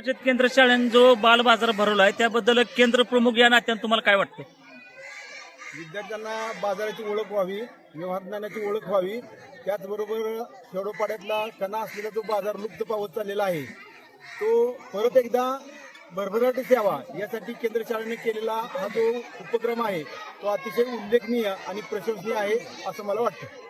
बचत केंद्र शाळेने जो बाल बाजार भरवला आहे त्याबद्दल केंद्र प्रमुख या नात्याने तुम्हाला काय वाटतं? विद्यार्थ्यांना बाजाराची ओळख व्हावी, व्यवहार ज्ञानाची ओळख व्हावी, त्याचबरोबर खेडोपाड्यातला कणा असलेला जो बाजार लुप्त पावत चाललेला आहे तो परत एकदा भरभराटीस यावा यासाठी केंद्र शाळेने केलेला हा जो उपक्रम आहे तो अतिशय उल्लेखनीय आणि प्रशंसनीय आहे असं मला वाटतं.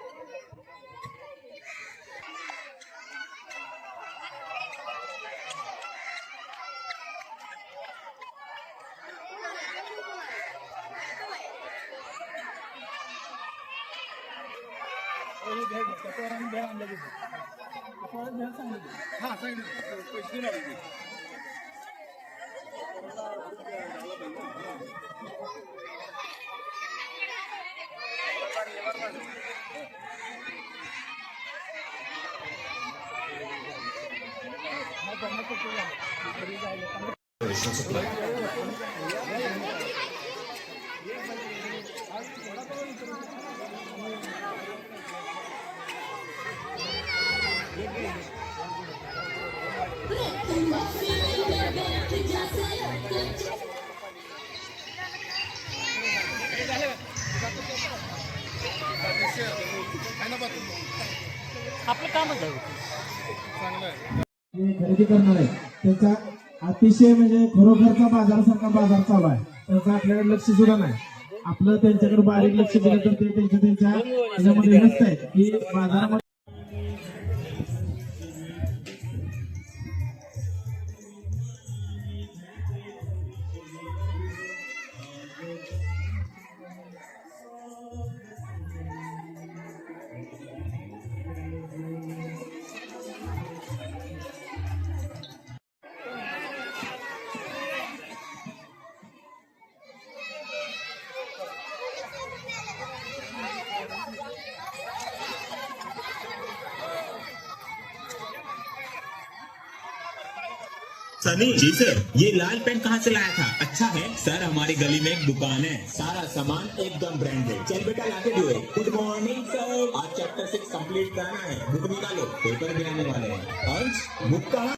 आपलं कामच आहे खरेदी करणार आहे त्यांचा अतिशय म्हणजे खरोखरचा बाजारासारखा बाजार चालू आहे. त्यांचं आपल्याकडे लक्ष सुद्धा नाही. आपलं त्यांच्याकडे बारीक लक्ष दिलं तर ते त्यांच्या ह्याच्यामध्ये व्यस्त आहेत की बाजारामध्ये सनी जी सर, ये लाल पेन कहाँ से लाया था? अच्छा है सर, हमारी गली में एक दुकान है, सारा सामान एकदम ब्रांडेड. चल बेटा लाके दो. गुड मॉर्निंग सर, आज चैप्टर 6 कंप्लीट करना है. बुक निकालो, पेपर भी आने वाले हैं. अंश बुक कहाँ?